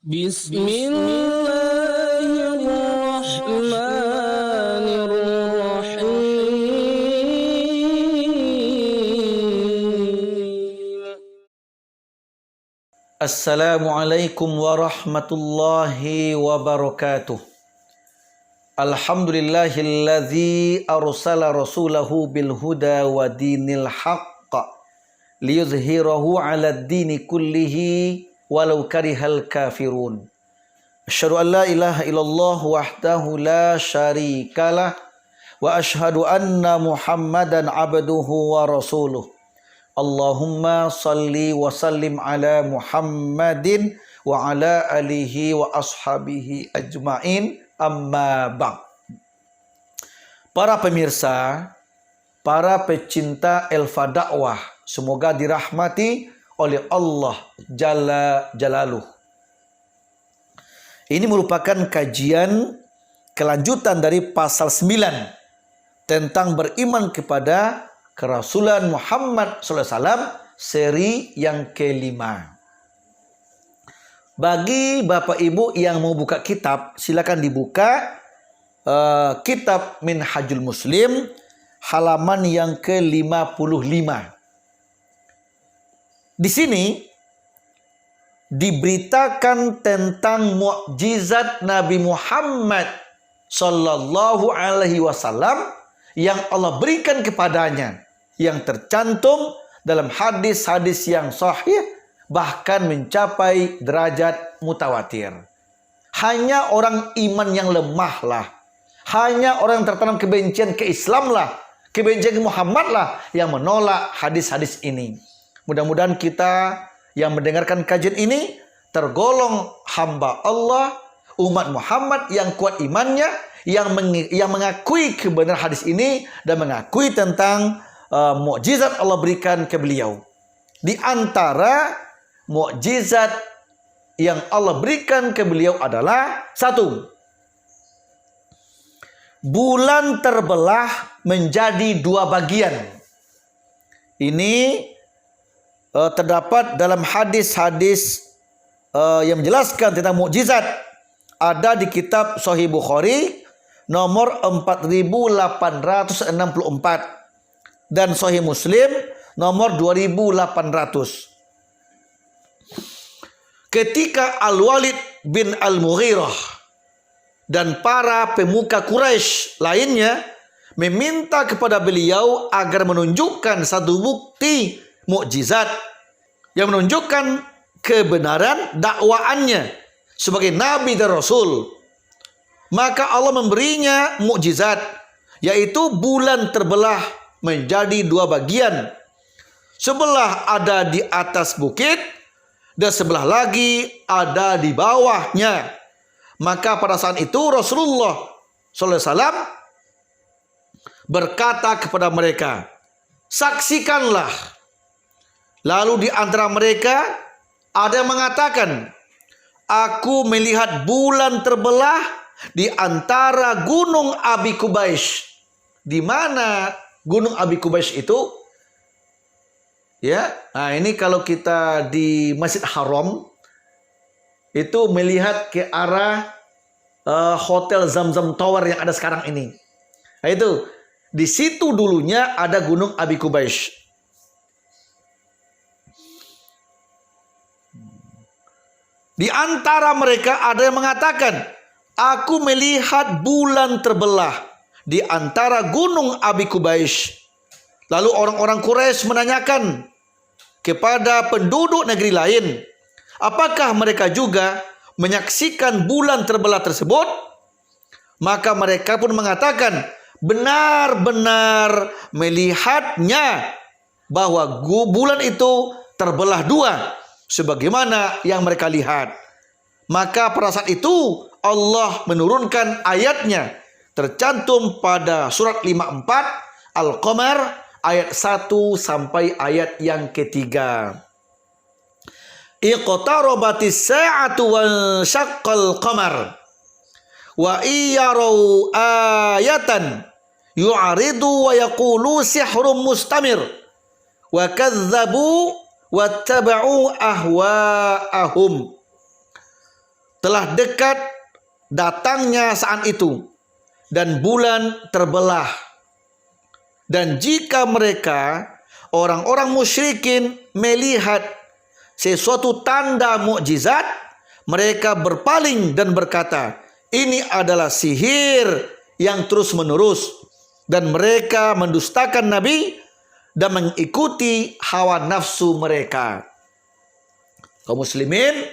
بسم الله الرحمن الرحيم. Assalamualaikum warahmatullahi wabarakatuh. Alhamdulillahilladzi arsala rasulahu bil huda wa dinil haqq liyuzhirahu 'alad dini kullihi walau karihal kafirun. Asyhadu an la ilaha illallah wahdahu la syarikalah wa asyhadu anna Muhammadan abduhu wa rasuluh. Allahumma salli wa sallim ala Muhammadin wa ala alihi wa ashabihi ajmain, amma ba'd. Para pemirsa, para pecinta Elfa Dakwah, semoga dirahmati oleh Allah Jalla Jalaluh. Ini merupakan kajian kelanjutan dari pasal 9 tentang beriman kepada kerasulan Muhammad SAW, seri yang kelima. Bagi Bapak Ibu yang mau buka kitab, silakan dibuka kitab Minhajul Muslim halaman yang ke-55. Di sini diberitakan tentang mukjizat Nabi Muhammad sallallahu alaihi wasallam yang Allah berikan kepadanya, yang tercantum dalam hadis-hadis yang sahih, bahkan mencapai derajat mutawatir. Hanya orang iman yang lemah lah, hanya orang yang tertanam kebencian ke Islam lah, kebencian ke Muhammad lah, yang menolak hadis-hadis ini. Mudah-mudahan kita yang mendengarkan kajian ini tergolong hamba Allah, umat Muhammad yang kuat imannya, yang mengakui kebenaran hadis ini dan mengakui tentang mukjizat Allah berikan ke beliau. Di antara mukjizat yang Allah berikan ke beliau adalah satu, bulan terbelah menjadi dua bagian. Ini terdapat dalam hadis-hadis yang menjelaskan tentang mukjizat. Ada di kitab Sahih Bukhari nomor 4864 dan Sahih Muslim nomor 2800. Ketika Al-Walid bin Al-Mughirah dan para pemuka Quraisy lainnya meminta kepada beliau agar menunjukkan satu bukti mukjizat yang menunjukkan kebenaran dakwaannya sebagai nabi dan rasul, maka Allah memberinya mukjizat, yaitu bulan terbelah menjadi dua bagian. Sebelah ada di atas bukit dan sebelah lagi ada di bawahnya. Maka pada saat itu Rasulullah SAW berkata kepada mereka, saksikanlah. Lalu di antara mereka ada yang mengatakan, aku melihat bulan terbelah di antara gunung Abi Qubais. Di mana gunung Abi Qubais itu? Ya, nah ini kalau kita di Masjid Haram itu melihat ke arah Hotel Zamzam Tower yang ada sekarang ini. Nah itu, di situ dulunya ada gunung Abi Qubais. Di antara mereka ada yang mengatakan, aku melihat bulan terbelah di antara gunung Abi Qubais. Lalu orang-orang Quraisy menanyakan kepada penduduk negeri lain, apakah mereka juga menyaksikan bulan terbelah tersebut? Maka mereka pun mengatakan, benar-benar melihatnya, bahwa bulan itu terbelah dua, sebagaimana yang mereka lihat. Maka pada saat itu Allah menurunkan ayatnya, tercantum pada surat 54 Al-Qamar ayat 1 sampai ayat yang ketiga. Iqtarabatis sa'atu wa syaqqal qamar wa iyarau ayatan yu'aridu wa yaqulu sihrun mustamir wa kadzabu wattaba'u ahwa'ahum. telah dekat datangnya saat itu, dan bulan terbelah. Dan jika mereka, orang-orang musyrikin, melihat sesuatu tanda mukjizat, mereka berpaling dan berkata, ini adalah sihir yang terus-menerus. Dan mereka mendustakan Nabi dan mengikuti hawa nafsu mereka. Kaum muslimin,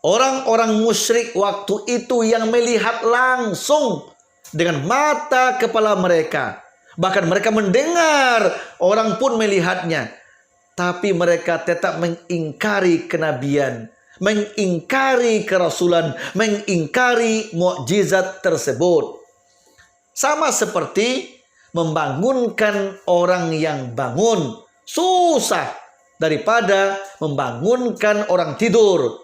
orang-orang musyrik waktu itu yang melihat langsung dengan mata kepala mereka. Bahkan mereka mendengar, orang pun melihatnya. Tapi mereka tetap mengingkari kenabian, mengingkari kerasulan, mengingkari mukjizat tersebut. Sama seperti membangunkan orang yang bangun susah daripada membangunkan orang tidur.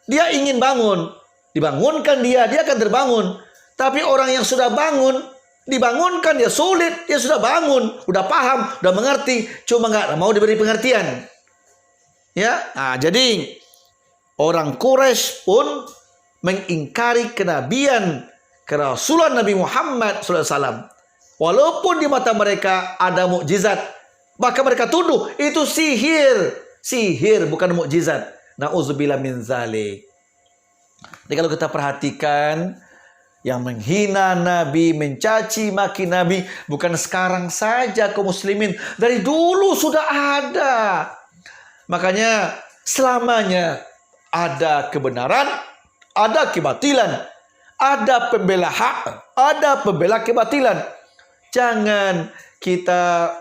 Dia ingin bangun, dibangunkan dia akan terbangun. Tapi orang yang sudah bangun, dibangunkan dia sulit, dia sudah bangun, udah paham, udah mengerti, cuma nggak mau diberi pengertian. Ya, nah, jadi orang Quraisy pun mengingkari kenabian, kerasulan Nabi Muhammad SAW. Walaupun di mata mereka ada mukjizat, bahkan mereka tuduh itu sihir bukan mukjizat. Nauzubillah min zalik. Jadi kalau kita perhatikan, yang menghina Nabi, mencaci maki Nabi, bukan sekarang saja kaum muslimin, dari dulu sudah ada. Makanya selamanya ada kebenaran, ada kebatilan, ada pembela hak, ada pembela kebatilan. Jangan kita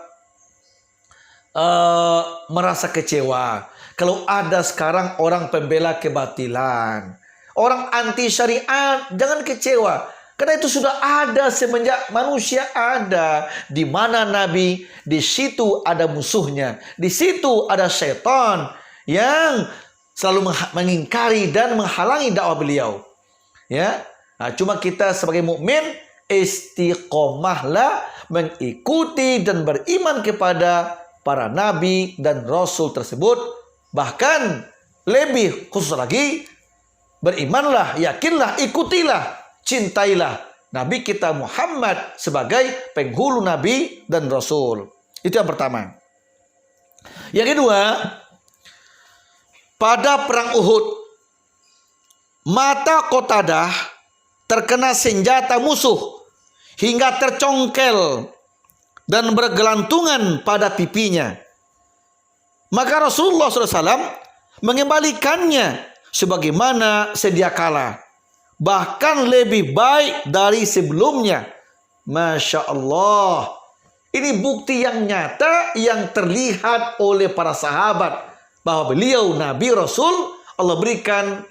merasa kecewa kalau ada sekarang orang pembela kebatilan, orang anti syariat. Jangan kecewa, karena itu sudah ada semenjak manusia ada. Di mana Nabi, di situ ada musuhnya, di situ ada setan yang selalu mengingkari dan menghalangi dakwah beliau. Ya, nah, cuma kita sebagai mukmin istiqomahlah mengikuti dan beriman kepada para nabi dan rasul tersebut. Bahkan lebih khusus lagi, berimanlah, yakinlah, ikutilah, cintailah Nabi kita Muhammad sebagai penghulu Nabi dan Rasul. Itu yang pertama. Yang kedua, pada perang Uhud, mata Qatadah terkena senjata musuh hingga tercongkel dan bergelantungan pada pipinya. Maka Rasulullah SAW mengembalikannya sebagaimana sedia kala, bahkan lebih baik dari sebelumnya. Masya Allah. Ini bukti yang nyata yang terlihat oleh para sahabat bahwa beliau Nabi Rasul, Allah berikan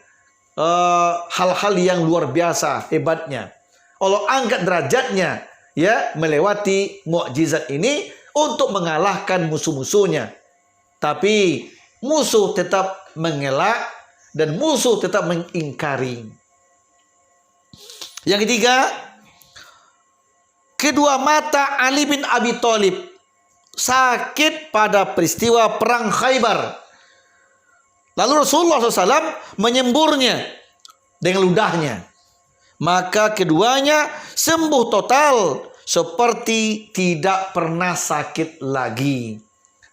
hal-hal yang luar biasa hebatnya. Allah angkat derajatnya, ya, melewati mukjizat ini untuk mengalahkan musuh-musuhnya. Tapi musuh tetap mengelak dan musuh tetap mengingkari. Yang ketiga, kedua mata Ali bin Abi Thalib sakit pada peristiwa perang Khaybar. Lalu Rasulullah SAW menyemburnya dengan ludahnya. Maka keduanya sembuh total seperti tidak pernah sakit lagi.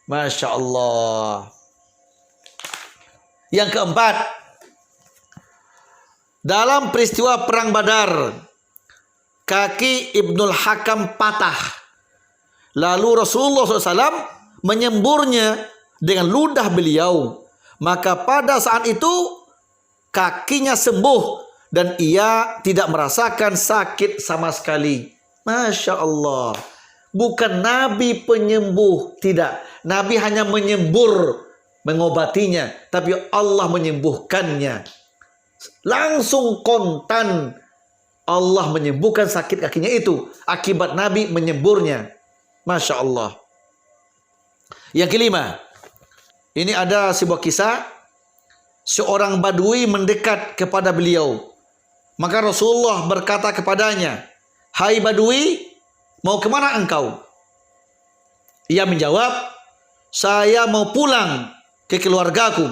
Masya Allah. Yang keempat, dalam peristiwa perang Badar, kaki Ibnul Hakam patah. Lalu Rasulullah SAW menyemburnya dengan ludah beliau. Maka pada saat itu kakinya sembuh dan ia tidak merasakan sakit sama sekali. Masya Allah. Bukan Nabi penyembuh, tidak. Nabi hanya menyembur, mengobatinya, tapi Allah menyembuhkannya. Langsung kontan Allah menyembuhkan sakit kakinya itu akibat Nabi menyemburnya. Masya Allah. Yang kelima, ini ada sebuah kisah. Seorang Badui mendekat kepada beliau. Maka Rasulullah berkata kepadanya, "Hai Badui, mau kemana engkau?" Ia menjawab, "Saya mau pulang ke keluargaku."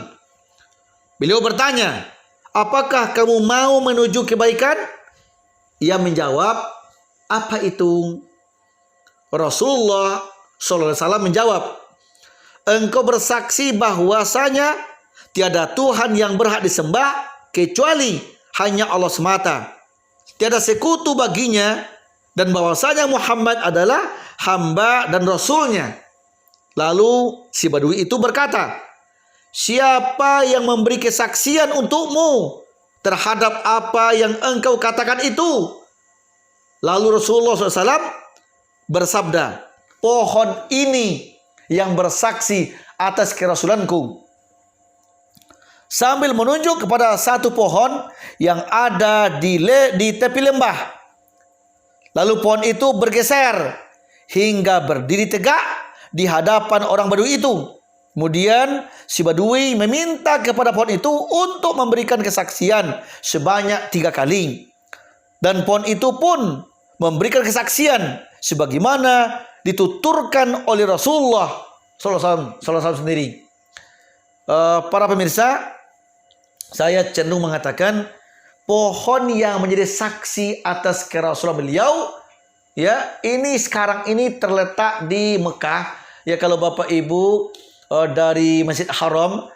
Beliau bertanya, apakah kamu mau menuju kebaikan? Ia menjawab, apa itu? Rasulullah SAW menjawab, engkau bersaksi bahwasanya tiada Tuhan yang berhak disembah kecuali hanya Allah semata. Tiada sekutu baginya, dan bahwasanya Muhammad adalah hamba dan rasulnya. Lalu si Badui itu berkata, siapa yang memberi kesaksian untukmu terhadap apa yang engkau katakan itu? Lalu Rasulullah SAW bersabda, pohon ini yang bersaksi atas kerasulanku. Sambil menunjuk kepada satu pohon yang ada di tepi lembah. Lalu pohon itu bergeser hingga berdiri tegak di hadapan orang Badui itu. Kemudian si Badui meminta kepada pohon itu untuk memberikan kesaksian sebanyak 3 kali. Dan pohon itu pun memberikan kesaksian sebagaimana dituturkan oleh Rasulullah SAW sendiri. Para pemirsa, saya cenderung mengatakan pohon yang menjadi saksi atas kerasulan beliau, ya, ini sekarang ini terletak di Mekah. Ya, kalau Bapak Ibu dari Masjid Haram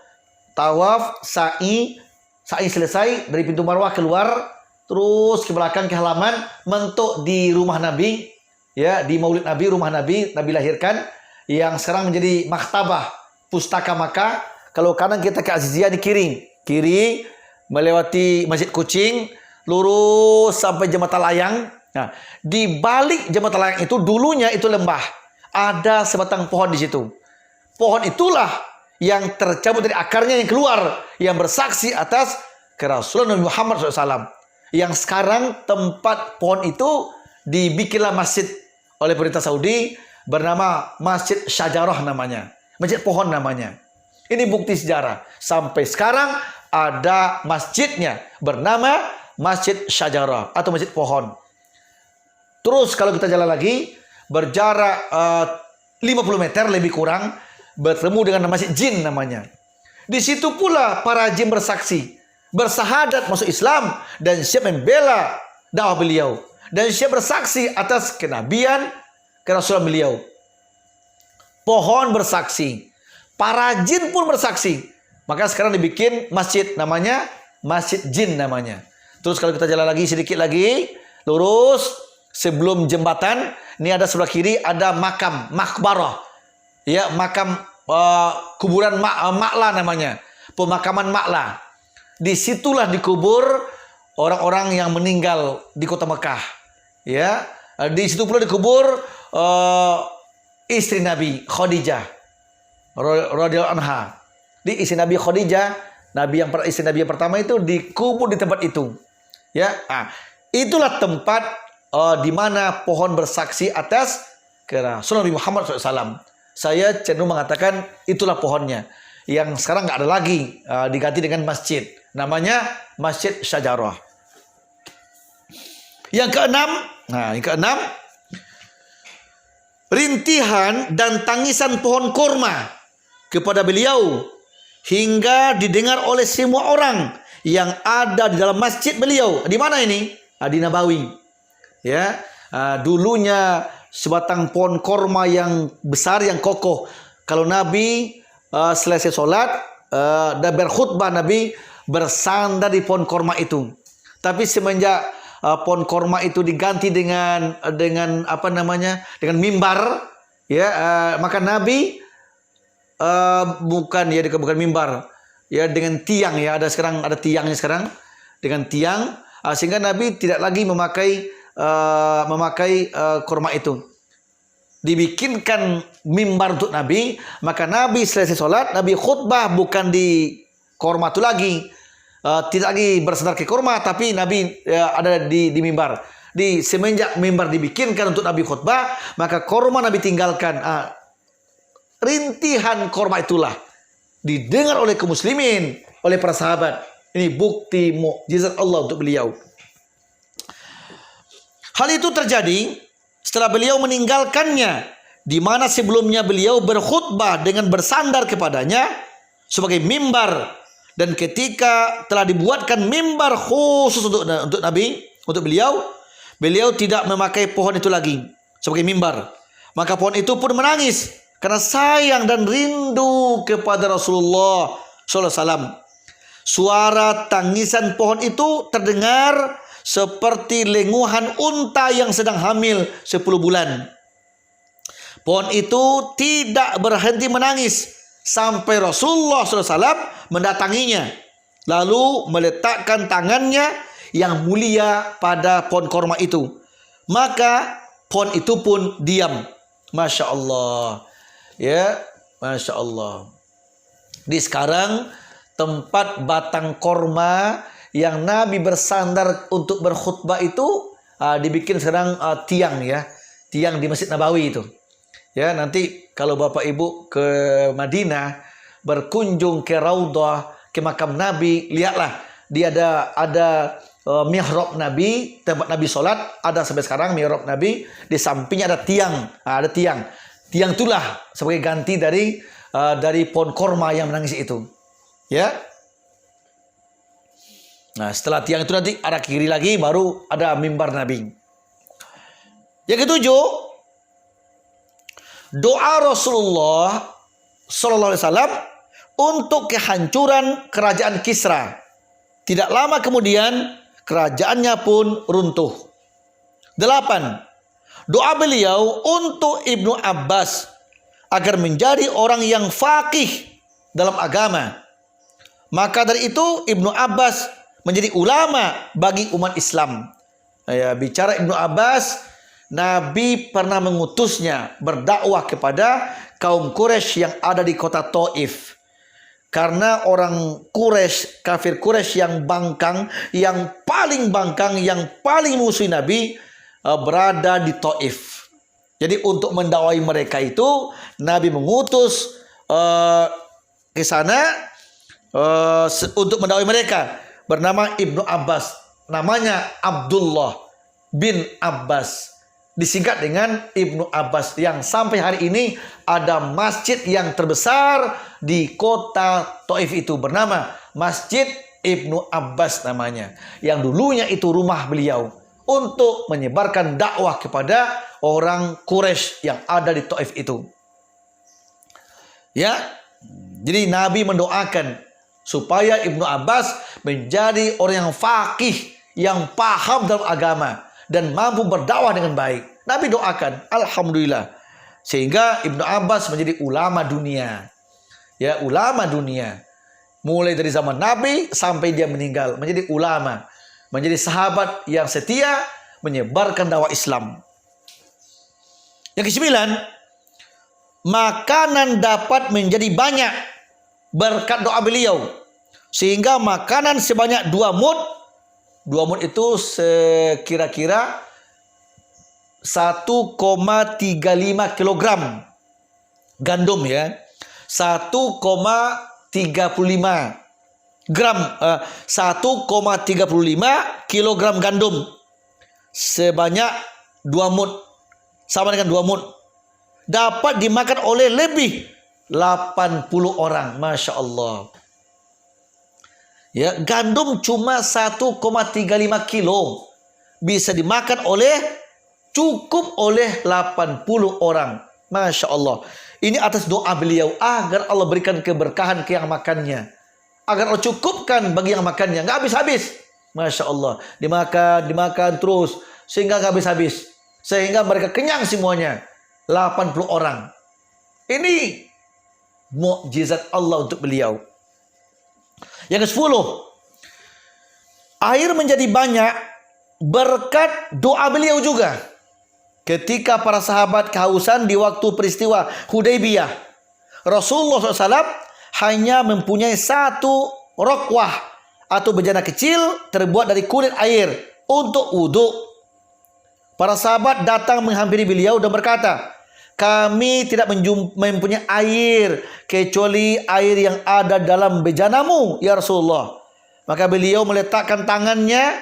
tawaf, sa'i selesai dari pintu Marwah keluar, terus ke belakang ke halaman, mentok di rumah Nabi, ya, di Maulid Nabi, rumah Nabi lahirkan, yang sekarang menjadi maktabah pustaka Makkah. Kalau kanan kita ke Aziziyah, di kiri melewati Masjid Kucing, lurus sampai Jembatan Layang. Nah, di balik Jembatan Layang itu dulunya itu lembah, ada sebatang pohon di situ. Pohon itulah yang tercabut dari akarnya, yang keluar, yang bersaksi atas kerasulan Nabi Muhammad SAW. Yang sekarang tempat pohon itu dibikinlah masjid oleh pemerintah Saudi, bernama Masjid Syajarah namanya, masjid pohon namanya. Ini bukti sejarah. Sampai sekarang ada masjidnya bernama Masjid Syajarah atau masjid pohon. Terus kalau kita jalan lagi, berjarak 50 meter lebih kurang, bertemu dengan Masjid Jin namanya. Di situ pula para jin bersaksi, bersahadat masuk Islam dan siap membela dakwah beliau, dan siap bersaksi atas kenabian, kerasulan beliau. Pohon bersaksi, para jin pun bersaksi. Maka sekarang dibikin masjid, namanya Masjid Jin namanya. Terus kalau kita jalan lagi sedikit lagi, lurus sebelum jembatan, ini ada sebelah kiri ada makam, makbarah. Ya, makam kuburan Ma'la namanya. Pemakaman Ma'la. Disitulah dikubur orang-orang yang meninggal di kota Mekah. Ya, di situ pula dikubur istri Nabi Khadijah radhiyallahu anha. Di istri Nabi Khadijah, istri Nabi yang pertama itu dikubur di tempat itu. Ya, itulah tempat di mana pohon bersaksi atas kerasulan Nabi Muhammad SAW. Saya cenderung mengatakan itulah pohonnya. Yang sekarang nggak ada lagi, diganti dengan masjid. Namanya Masjid Syajarah. Yang keenam, rintihan dan tangisan pohon kurma kepada beliau hingga didengar oleh semua orang yang ada di dalam masjid beliau. Di mana ini? Di Nabawi. Ya, dulunya sebatang pohon kurma yang besar, yang kokoh. Kalau Nabi selesai sholat dan berkhutbah, Nabi bersandar di pohon kurma itu. Tapi semenjak pohon kurma itu diganti dengan apa namanya, dengan mimbar, ya, maka Nabi bukan mimbar, ya, dengan tiang, ya, sekarang ada tiangnya sekarang, dengan tiang, sehingga Nabi tidak lagi memakai kurma itu. Dibikinkan mimbar untuk Nabi, maka Nabi selesai sholat, Nabi khutbah bukan di kurma itu lagi, tidak lagi bersandar ke kurma, tapi Nabi ada di mimbar. Semenjak mimbar dibikinkan untuk Nabi khutbah, maka kurma Nabi tinggalkan. Rintihan kurma itulah didengar oleh kaum muslimin, oleh para sahabat. Ini bukti mukjizat Allah untuk beliau. Hal itu terjadi setelah beliau meninggalkannya, di mana sebelumnya beliau berkhutbah dengan bersandar kepadanya sebagai mimbar, Dan ketika telah dibuatkan mimbar khusus untuk Nabi, untuk beliau tidak memakai pohon itu lagi sebagai mimbar. Maka pohon itu pun menangis karena sayang dan rindu kepada Rasulullah SAW. Suara tangisan pohon itu terdengar seperti lenguhan unta yang sedang hamil 10 bulan. Pohon itu tidak berhenti menangis sampai Rasulullah SAW mendatanginya, lalu meletakkan tangannya yang mulia pada pohon korma itu. Maka pohon itu pun diam. Masya Allah. Ya, Masya Allah. Di sekarang tempat batang korma yang Nabi bersandar untuk berkhutbah itu dibikin sekarang tiang, ya, tiang di Masjid Nabawi itu. Ya, nanti kalau Bapak Ibu ke Madinah berkunjung ke Raudhah, ke makam Nabi, lihatlah dia ada mihrab Nabi, tempat Nabi sholat, ada sampai sekarang mihrab Nabi, di sampingnya ada tiang, ada tiang itulah sebagai ganti dari pohon korma yang menangis itu, ya. Nah, setelah tiang itu nanti arah kiri lagi baru ada mimbar Nabi. Yang ketujuh, doa Rasulullah Sallallahu Alaihi Wasallam untuk kehancuran kerajaan Kisra. Tidak lama kemudian kerajaannya pun runtuh. 8. Doa beliau untuk Ibnu Abbas agar menjadi orang yang faqih dalam agama. Maka dari itu Ibnu Abbas menjadi ulama bagi umat Islam. Ya, bicara Ibnu Abbas, Nabi pernah mengutusnya berdakwah kepada kaum Quraisy yang ada di kota Taif. Karena orang Quraisy, kafir Quraisy yang bangkang, yang paling bangkang, yang paling musuh Nabi berada di Taif. Jadi untuk mendakwai mereka itu Nabi mengutus ke sana untuk mendakwai mereka, bernama Ibnu Abbas. Namanya Abdullah bin Abbas, disingkat dengan Ibnu Abbas, yang sampai hari ini ada masjid yang terbesar di kota Taif itu bernama Masjid Ibnu Abbas namanya, yang dulunya itu rumah beliau untuk menyebarkan dakwah kepada orang Quraisy yang ada di Taif itu. Ya, jadi Nabi mendoakan supaya Ibnu Abbas menjadi orang yang faqih, yang paham dalam agama dan mampu berdakwah dengan baik. Nabi doakan, alhamdulillah, sehingga Ibnu Abbas menjadi ulama dunia. Ya, ulama dunia. Mulai dari zaman Nabi sampai dia meninggal, menjadi ulama, menjadi sahabat yang setia menyebarkan dakwah Islam. Yang ke-9, makanan dapat menjadi banyak berkat doa beliau, sehingga makanan sebanyak 2 mud. 2 mud itu sekira-kira 1,35 kilogram gandum, ya. 1,35 gram 1,35 kilogram gandum sebanyak 2 mud, sama dengan 2 mud, dapat dimakan oleh lebih 80 orang. Masya Allah. Ya, gandum cuma 1,35 kilo bisa dimakan cukup oleh 80 orang. Masya Allah. Ini atas doa beliau agar Allah berikan keberkahan ke yang makannya, agar Allah cukupkan bagi yang makannya, nggak habis-habis. Masya Allah. Dimakan terus sehingga nggak habis-habis, sehingga mereka kenyang semuanya, 80 orang. Ini mukjizat Allah untuk beliau. Yang ke-10, air menjadi banyak berkat doa beliau juga. Ketika para sahabat kehausan di waktu peristiwa Hudaybiyah, Rasulullah SAW hanya mempunyai 1 rokwah atau bejana kecil terbuat dari kulit air untuk wudhu. Para sahabat datang menghampiri beliau dan berkata, "Kami tidak mempunyai air kecuali air yang ada dalam bejanamu, ya Rasulullah." Maka beliau meletakkan tangannya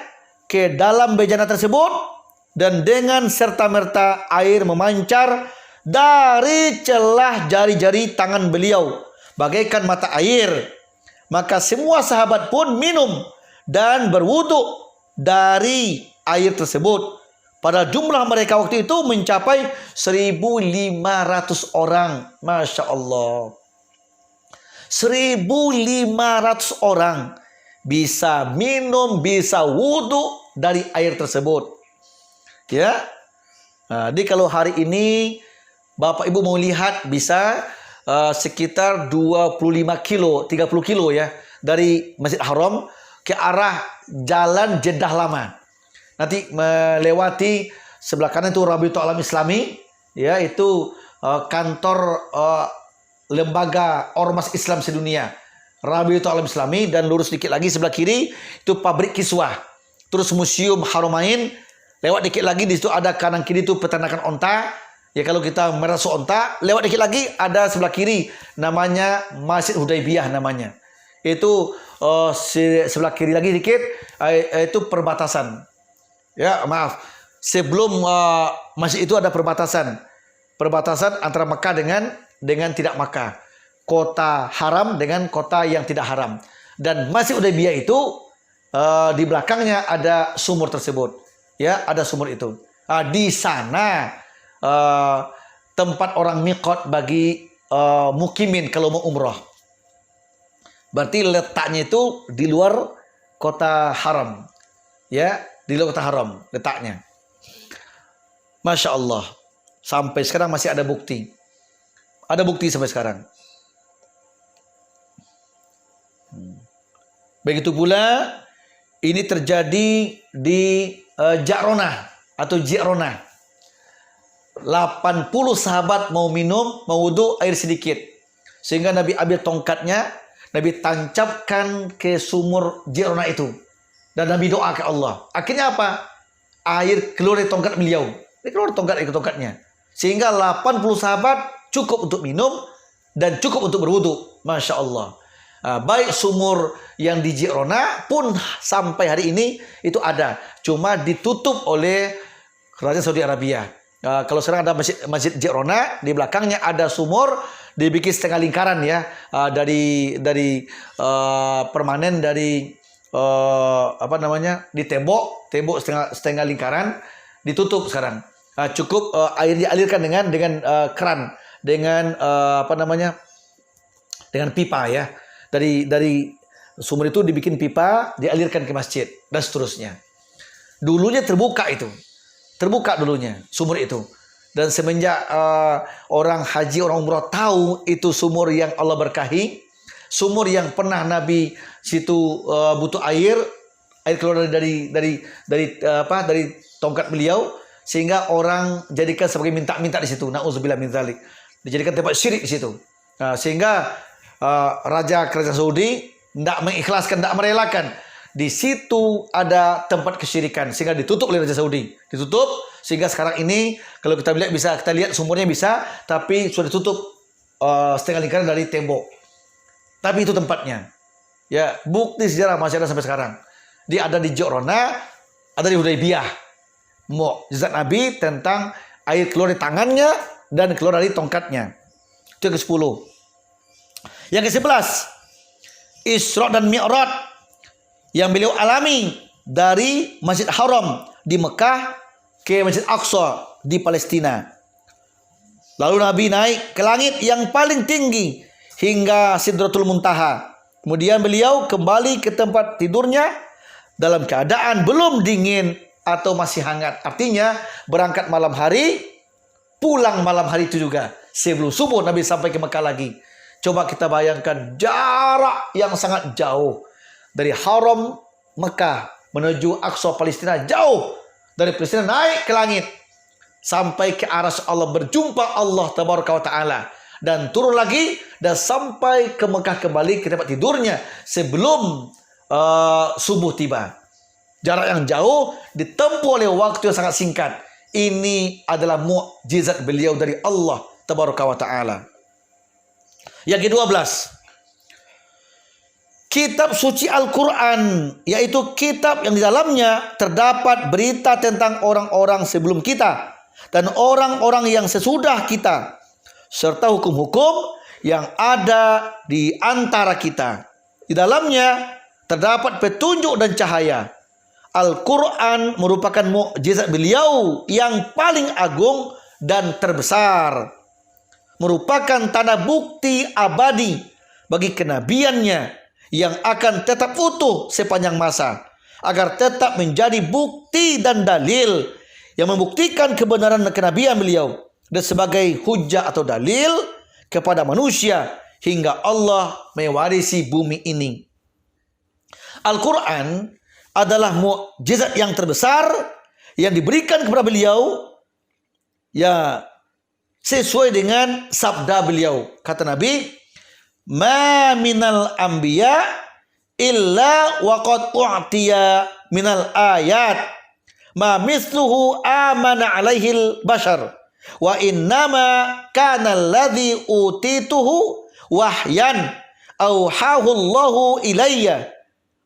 ke dalam bejana tersebut, dan dengan serta-merta air memancar dari celah jari-jari tangan beliau bagaikan mata air. Maka semua sahabat pun minum dan berwudu dari air tersebut. Pada jumlah mereka waktu itu mencapai 1.500 orang. Masya Allah. 1.500 orang bisa minum, bisa wudu dari air tersebut. Ya. Nah, jadi kalau hari ini Bapak Ibu mau lihat bisa sekitar 25 kilo, 30 kilo ya. Dari Masjid Haram ke arah Jalan Jeddah Lama. Nanti melewati sebelah kanan itu Rabitul Alam Islami, ya itu kantor lembaga ormas Islam sedunia, Rabitul Alam Islami, dan lurus dikit lagi sebelah kiri itu pabrik kiswah. Terus Museum Haramain, lewat dikit lagi di situ ada kanan kiri itu peternakan onta. Ya kalau kita merasa onta, lewat dikit lagi ada sebelah kiri namanya Masjid Hudaybiyah namanya. Itu sebelah kiri lagi dikit itu perbatasan. Ya, maaf. Sebelum masjid itu ada perbatasan. Perbatasan antara Mekah dengan tidak Mekah. Kota haram dengan kota yang tidak haram. Dan Masjid Hudaybiyah itu di belakangnya ada sumur tersebut. Ya, ada sumur itu. Di sana tempat orang miqat bagi mukimin kalau mau umrah. Berarti letaknya itu di luar kota haram. Ya, di luar kota haram letaknya. Masya Allah. Sampai sekarang masih ada bukti. Ada bukti sampai sekarang. Begitu pula ini terjadi di Ja'ronah atau Ji'ronah. 80 sahabat mau minum, mau wudu, air sedikit. Sehingga Nabi ambil tongkatnya, Nabi tancapkan ke sumur Ji'ronah itu. Dan Nabi doa ke Allah. Akhirnya apa? Air keluar dari tongkat beliau. Ini keluar tongkatnya. Sehingga 80 sahabat cukup untuk minum dan cukup untuk berwudu. Masya Allah. Baik sumur yang di Ji'ronah pun sampai hari ini itu ada. Cuma ditutup oleh Kerajaan Saudi Arabia. Kalau sekarang ada masjid Ji'ronah, di belakangnya ada sumur, dibikin setengah lingkaran ya. Dari permanen dari di tembok setengah lingkaran ditutup sekarang. Cukup air dialirkan dengan keran, dengan dengan pipa ya. Dari sumur itu dibikin pipa, dialirkan ke masjid dan seterusnya. Dulunya terbuka dulunya sumur itu. Dan semenjak orang haji, orang umrah tahu itu sumur yang Allah berkahi, sumur yang pernah Nabi situ butuh air keluar dari tongkat beliau, sehingga orang jadikan sebagai minta-minta di situ. Nauzubillah min dzalik. Dijadikan tempat syirik di situ. Sehingga Raja Kerajaan Saudi tidak mengikhlaskan, tidak merelakan. Di situ ada tempat kesyirikan, sehingga ditutup oleh Raja Saudi. Ditutup sehingga sekarang ini kalau kita lihat kita lihat sumurnya bisa, tapi sudah ditutup setengah lingkaran dari tembok. Tapi itu tempatnya. Ya, bukti sejarah masih ada sampai sekarang. Dia ada di Ji'ronah, ada di Hudaybiyah. Mukjizat Nabi tentang air keluar dari tangannya dan keluar dari tongkatnya. Itu yang ke-10. Yang ke-11, Isra dan Mi'raj yang beliau alami dari Masjid Haram di Mekah ke Masjid Aqsa di Palestina. Lalu Nabi naik ke langit yang paling tinggi hingga Sidratul Muntaha. Kemudian beliau kembali ke tempat tidurnya dalam keadaan belum dingin atau masih hangat. Artinya berangkat malam hari, pulang malam hari itu juga. Sebelum subuh Nabi sampai ke Mekah lagi. Coba kita bayangkan jarak yang sangat jauh. Dari Haram Mekah menuju Aqsa Palestina, jauh. Dari Palestina naik ke langit. Sampai ke arsy Allah, berjumpa Allah Tabaraka wa Ta'ala. Dan turun lagi dan sampai ke Mekah kembali ke tempat tidurnya sebelum subuh tiba. Jarak yang jauh ditempuh oleh waktu yang sangat singkat. Ini adalah mukjizat beliau dari Allah Tabaraka wa Ta'ala. Yang ke-12, kitab suci Al-Quran, yaitu kitab yang di dalamnya terdapat berita tentang orang-orang sebelum kita dan orang-orang yang sesudah kita, serta hukum-hukum yang ada di antara kita. Di dalamnya terdapat petunjuk dan cahaya. Al-Quran merupakan mukjizat beliau yang paling agung dan terbesar. Merupakan tanda bukti abadi bagi kenabiannya yang akan tetap utuh sepanjang masa, agar tetap menjadi bukti dan dalil yang membuktikan kebenaran kenabian beliau dan sebagai hujjah atau dalil kepada manusia hingga Allah mewarisi bumi ini. Al-Quran adalah mukjizat yang terbesar yang diberikan kepada beliau, ya, sesuai dengan sabda beliau. Kata Nabi, "Ma minal anbiya illa waqad u'tiya minal ayat ma misluhu amana alaihil bashar wa innama kana alladhi utituhu wahyan auhahu Allahu ilayya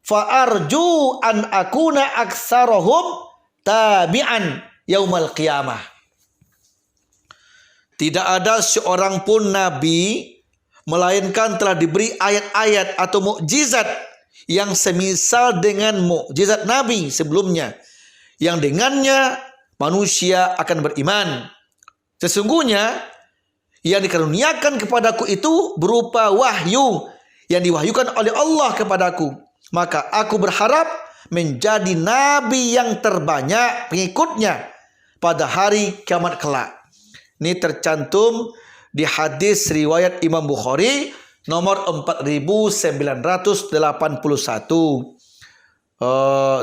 fa arju an akuna aktsarahum tabi'an yaumal qiyamah." Tidak ada seorang pun nabi melainkan telah diberi ayat-ayat atau mukjizat yang semisal dengan mukjizat nabi sebelumnya, yang dengannya manusia akan beriman. Sesungguhnya yang dikaruniakan kepadaku itu berupa wahyu yang diwahyukan oleh Allah kepadaku. Maka aku berharap menjadi nabi yang terbanyak pengikutnya pada hari kiamat kelak. Ini tercantum di hadis riwayat Imam Bukhari nomor 4981.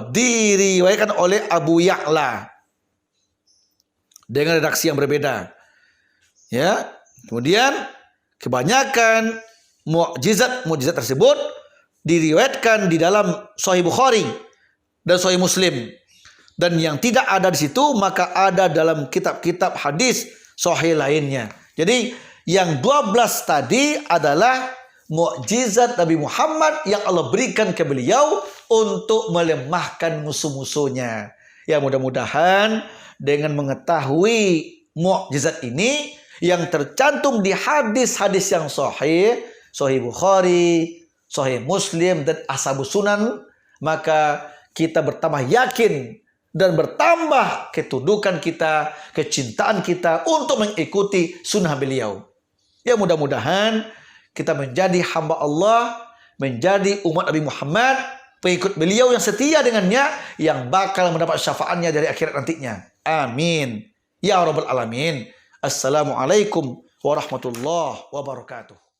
Diriwayatkan oleh Abu Ya'la dengan redaksi yang berbeda. Ya, kemudian kebanyakan mukjizat tersebut diriwayatkan di dalam Sahih Bukhari dan Sahih Muslim, dan yang tidak ada di situ maka ada dalam kitab-kitab hadis sahih lainnya. Jadi yang 12 tadi adalah mukjizat Nabi Muhammad yang Allah berikan ke beliau untuk melemahkan musuh-musuhnya. Ya, mudah-mudahan dengan mengetahui mukjizat ini yang tercantum di hadis-hadis yang sahih, Sahih Bukhari, Sahih Muslim dan Ashabus Sunan, maka kita bertambah yakin dan bertambah ketundukan kita, kecintaan kita untuk mengikuti sunnah beliau. Ya, mudah-mudahan kita menjadi hamba Allah, menjadi umat Nabi Muhammad, pengikut beliau yang setia dengannya, yang bakal mendapat syafaatnya dari akhirat nantinya. Amin. Ya Rabbal Alamin. Assalamualaikum warahmatullahi wabarakatuh.